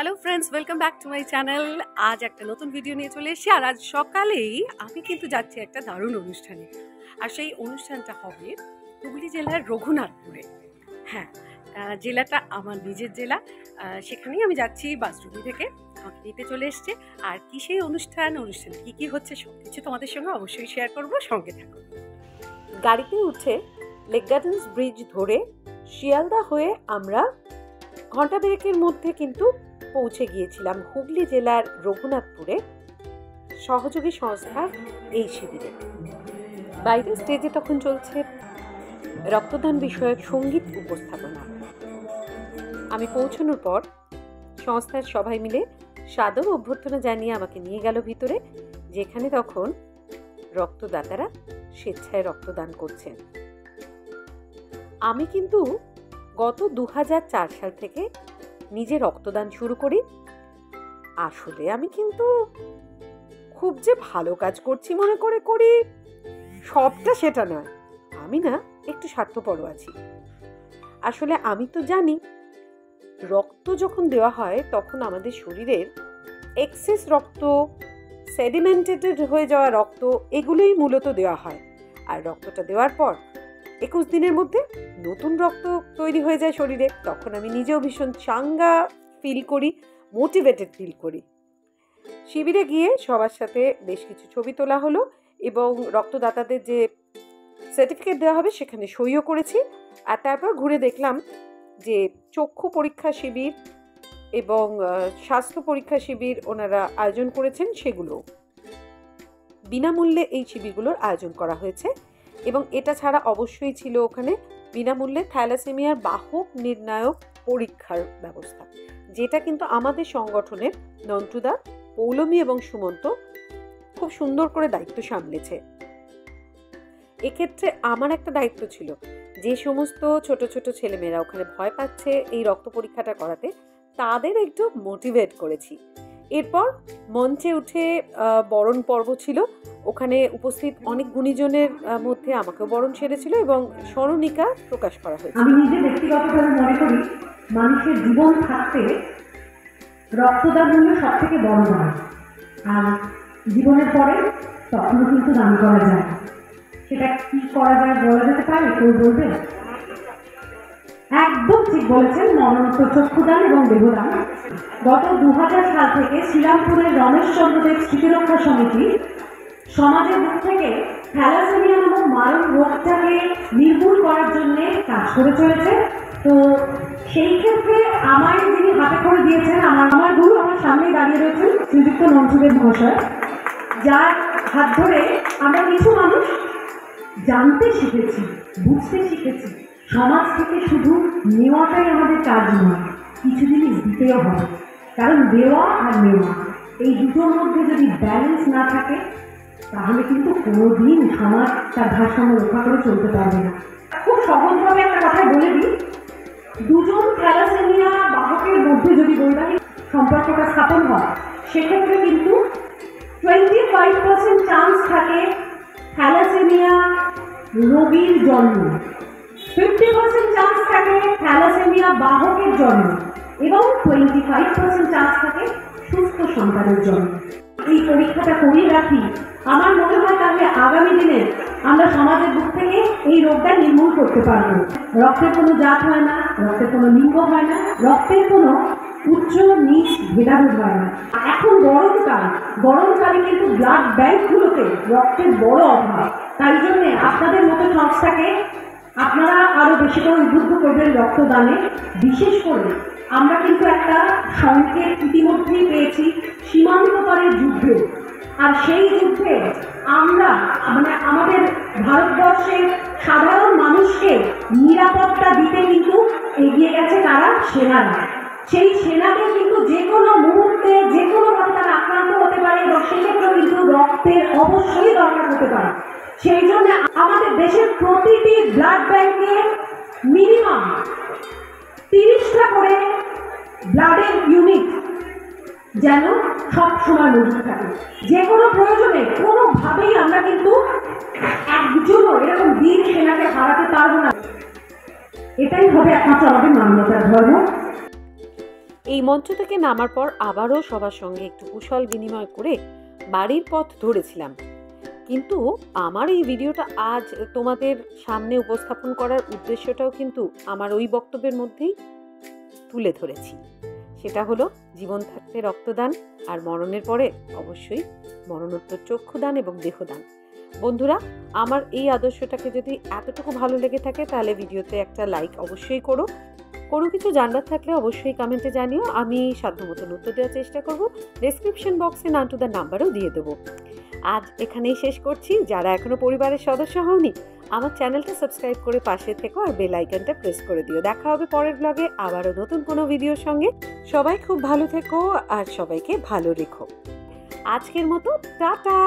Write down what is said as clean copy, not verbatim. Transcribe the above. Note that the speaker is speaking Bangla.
Hello friends, welcome back to my channel. আজ একটা নতুন ভিডিও নিয়ে চলে এসেছি। আর আজ সকালেই আমি কিন্তু যাচ্ছি একটা দারুণ অনুষ্ঠানে। আর সেই অনুষ্ঠানটা হবে হুগলি জেলার রঘুনাথপুরে। হ্যাঁ, জেলাটা আমার নিজের জেলা। সেখানেই আমি যাচ্ছি বাসডুবি থেকে। আমাকে নিতে চলে এসছে। আর কি সেই অনুষ্ঠানে কী হচ্ছে সব কিছু তোমাদের সঙ্গে অবশ্যই শেয়ার করবো, সঙ্গে থাকো। গাড়িতে উঠে লেক গার্ডেন্স ব্রিজ ধরে শিয়ালদা হয়ে আমরা ঘণ্টা দেড়েকের মধ্যে কিন্তু পৌঁছে গিয়েছিলাম হুগলি জেলার রঘুনাথপুরে সহযোগী সংস্থার এই শিবিরে। বাইরে স্টেজে তখন চলছে রক্তদান বিষয়ক সঙ্গীত উপস্থাপনা। আমি পৌঁছানোর পর সংস্থার সবাই মিলে সাদর অভ্যর্থনা জানিয়ে আমাকে নিয়ে গেল ভিতরে, যেখানে তখন রক্তদাতারা স্বেচ্ছায় রক্তদান করছেন। আমি কিন্তু গত 2004 সাল থেকে নিজে রক্তদান শুরু করি। আসলে আমি কিন্তু খুব যে ভালো কাজ করছি মনে করে করি, সবটা সেটা নয়। আমি না একটু স্বার্থপরও আছি। আসলে আমি তো জানি রক্ত যখন দেওয়া হয় তখন আমাদের শরীরের এক্সেস রক্ত, সেডিমেন্টেড হয়ে যাওয়া রক্ত, এগুলোই মূলত দেওয়া হয়। আর রক্তটা দেওয়ার পর 21 দিনের মধ্যে নতুন রক্ত তৈরি হয়ে যায় শরীরে। তখন আমি নিজেও ভীষণ চাঙ্গা ফিল করি, মোটিভেটেড ফিল করি। শিবিরে গিয়ে সবার সাথে বেশ কিছু ছবি তোলা হলো এবং রক্তদাতাদের যে সার্টিফিকেট দেওয়া হবে সেখানে সইও করেছি। আর তারপর ঘুরে দেখলাম যে চক্ষু পরীক্ষা শিবির এবং স্বাস্থ্য পরীক্ষা শিবির ওনারা আয়োজন করেছেন, সেগুলো বিনামূল্যে এই শিবিরগুলোর আয়োজন করা হয়েছে। এবং এটা ছাড়া অবশ্যই ছিল ওখানে বিনামূল্যে থ্যালাসেমিয়ার বাহক নির্ণায়ক পরীক্ষার ব্যবস্থা, যেটা কিন্তু আমাদের সংগঠনের নন্টুদা, পৌলমী এবং সুমন্ত খুব সুন্দর করে দায়িত্ব সামলেছে। এক্ষেত্রে আমার একটা দায়িত্ব ছিল, যে সমস্ত ছোট ছোট ছেলেমেয়েরা ওখানে ভয় পাচ্ছে এই রক্ত পরীক্ষাটা করাতে, তাদের একটু মোটিভেট করেছি। এরপর মঞ্চে উঠে বরণ পর্ব ছিল। ওখানে উপস্থিত অনেক গুণীজনের মধ্যে আমাকেও বরণ সেরেছিল এবং স্মরণিকা প্রকাশ করা হয়েছে। আমি নিজে ব্যক্তিগতভাবে মনে করি মানুষের জীবন থাকতে রক্তদান হলো সব থেকে বড় দান। আর জীবনের পরে তখনও কিন্তু দান করা যায়। সেটা কি করা যায় বলা যেতে পারে? কেউ বলবে? একদম ঠিক বলেছেন, মরণোত্তর চক্ষুদান এবং দেহদান। গত 2000 সাল থেকে শ্রীরামপুরের রমেশ চন্দ্রদেব স্মৃতিরক্ষা সমিতি সমাজের দিক থেকে থ্যালাসেমিয়া নামক মারণ রোগটাকে নির্মূল করার জন্য কাজ করে চলেছে। তো সেই ক্ষেত্রে আমায় যিনি হাতে করে দিয়েছেন, আমার গুরু আমার সামনে দাঁড়িয়ে রয়েছেন শ্রীযুক্ত নন্টুদেব মহাশয়, যার হাত ধরে আমরা কিছু মানুষ জানতে শিখেছি, বুঝতে শিখেছি সমাজ থেকে শুধু নেওয়াটাই আমাদের কাজ নয়, কিছু জিনিস দিতেও হবে। কারণ দেওয়া আর নেওয়া এই দুটোর মধ্যে যদি ব্যালেন্স না থাকে তাহলে কিন্তু কোনোদিন সমাজ তার ভারসাম্য রক্ষা করে চলতে পারবে না। খুব সহজভাবে একটা কথা বলে দিই, দুজন থ্যালাসেমিয়া বাহকের মধ্যে যদি বৈবাহিক সম্পর্কটা স্থাপন হয়, সেক্ষেত্রে কিন্তু 25% চান্স থাকে থ্যালাসেমিয়া রোগীর জন্ম, 50% চান্স থাকে থ্যালাসেমিয়া বাহকের জন্ম এবং 25% চান্স থাকে সুস্থ সন্তানের জন্ম। এই পরীক্ষাটা করিয়ে রাখি, আমার মনে হয় তাহলে আগামী দিনে আমরা সমাজের বুক থেকে এই রোগটা নির্মূল করতে পারবো। রক্তের কোনো জাত হয় না, রক্তের কোনো লিঙ্গ হয় না, রক্তের কোনো উচ্চ নিচ ভেদাভেদ হয় না। এখন গরমকালে কিন্তু ব্লাড ব্যাংকগুলোতে রক্তের বড় অভাব। তাই জন্যে আপনাদের মতো সংস্থাকে আপনারা আরো বেশি করে উদ্বুদ্ধ করবেন রক্তদানে। বিশেষ করে আমরা কিন্তু একটা সংকেত ইতিমধ্যেই পেয়েছি সীমান্ত পারের যুদ্ধে। আর সেই যুদ্ধে আমরা আমাদের ভারতবর্ষের সাধারণ মানুষকে নিরাপত্তা দিতে কিন্তু এগিয়ে গেছে তারা সেনারা। সেই সেনাকে কিন্তু যে কোনো মুহূর্তে যে কোনোভাবে তারা আক্রান্ত হতে পারে এবং সেক্ষেত্রেও কিন্তু রক্তের অবশ্যই দরকার হতে পারে। সেই জন্য আমাদের দেশের প্রতিটি ব্লাড ব্যাংকে মিনিমাম 30টা করে ব্লাডের ইউনিট যেন সব সময় মজুদ থাকে। যে কোনো প্রয়োজনে কোনোভাবেই আমরা কিন্তু একজনও এরকম বীর সেনাকে হারাতে পারবো না। এটাই হবে একমাত্র আমাদের মানবতার ধর্ম। এই মঞ্চ থেকে নামার পর আবারও সবার সঙ্গে একটু কুশল বিনিময় করে বাড়ির পথ ধরেছিলাম। কিন্তু আমার এই ভিডিওটা আজ তোমাদের সামনে উপস্থাপন করার উদ্দেশ্যটাও কিন্তু আমার ওই বক্তব্যের মধ্যেই তুলে ধরেছি। সেটা হলো জীবন থাকতে রক্তদান, আর মরণের পরে অবশ্যই মরণোত্তর চক্ষুদান এবং দেহদান। বন্ধুরা, আমার এই আদর্শটাকে যদি এতটুকু ভালো লেগে থাকে তাহলে ভিডিওতে একটা লাইক অবশ্যই করো। কোনো কিছু জানবার থাকলে অবশ্যই কমেন্টে জানিও, আমি সাধ্যমতো উত্তর দেওয়ার চেষ্টা করব। ডেসক্রিপশন বক্সে নাম টু দ্য নাম্বারও দিয়ে দেবো। আজ এখানেই শেষ করছি। যারা এখনো পরিবারের সদস্য হওনি, আমার চ্যানেলটা সাবস্ক্রাইব করে পাশে থেকো আর বেল আইকনটা প্রেস করে দিও। দেখা হবে পরের ব্লগে আবারও নতুন কোনো ভিডিওর সঙ্গে। সবাই খুব ভালো থেকো আর সবাইকে ভালো রেখো। আজকের মতো টাটা।